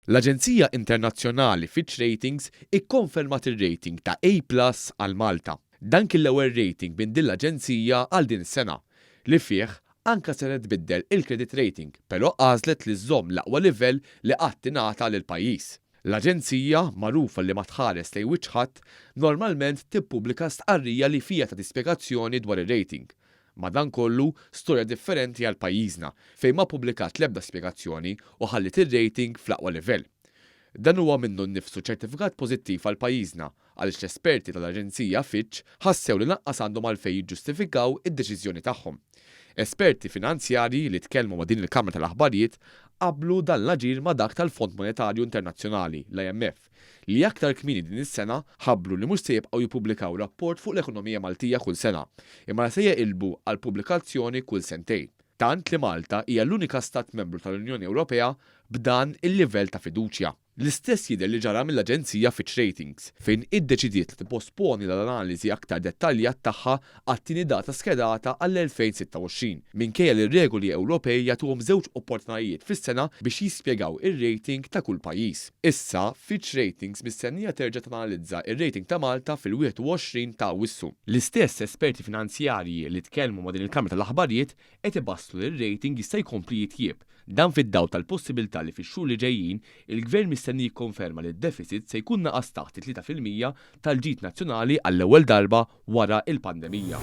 L-Aġenzija Internazzjonali Fitch Ratings ikkonfermat ir-rating ta' A+ għal Malta. Dan kien l-ewwel rating minn din l-aġenzija għal din is-sena li fih anke se tbiddel il-credit rating, però għażlet li żżomm l-aqwa livell li qatt tingħata lill-pajjiż. L-aġenzija, magħrufa li ma tħares lejn wiċċ ħadd, normalment tippubblika stqarrija li fija ta' spjegazzjoni dwar ir-rating. Madankollu storja differenti għal pajjiżna fejn ma pubblikat l-ebda spjegazzjoni u ħallit ir-rating fl-aqwa livell. Dan huwa minnu nnifsu ċertifikat pożittiv għal pajjiżna għaliex l-esperti tal-Aġenzija Fitch ħassew li lanqas għandhom għalfejn jiġġustifikaw id-deċiżjoni tagħhom. Esperti finanzjarji li tkellmu ma' din il-Kamra tal-Aħbarijiet qablu dan l-aġir ma' dak tal-Fond Monetarju Internazzjonali, l-IMF, li aktar kmieni din is-sena ħabbru li mhux se jibqgħu jippubblikaw rapport fuq l-ekonomija Maltija kull sena, imma se jeqilbu għal pubblikazzjoni kull sentejn. Tant li Malta hija l-unika stat membru tal-Unjoni Ewropea b'dan il-livell ta' fiduċja. L-istess jidher li ġara mill-Aġenzija Fitch Ratings, fejn iddeċidiet li tipposponi l-analiżi aktar dettaljat tagħha għat-tieni data skedata għall-2026, minkejja li r-regoli Ewropej jagħtuhom żewġ opportunitajiet fis-sena biex jispjegaw ir-rating ta' kull pajjiż. Issa Fitch Ratings mistennija terġa' tanalizza ir-rating ta' Malta fil-21 ta' Awwissu. L-istess esperti finanzjarji li tkellmu ma' din il-Kamra tal-Aħbarijiet qed ibassru li r-rating jista' jkompli jitjieb. Dan fid-dawl tal-possibilità li fix-xhur li ġejjin il-Gvern mistenni jikkonferma li d-deficit se jkun naqas taħt 3% tal-ġid nazzjonali għall-ewwel darba wara il-pandemija.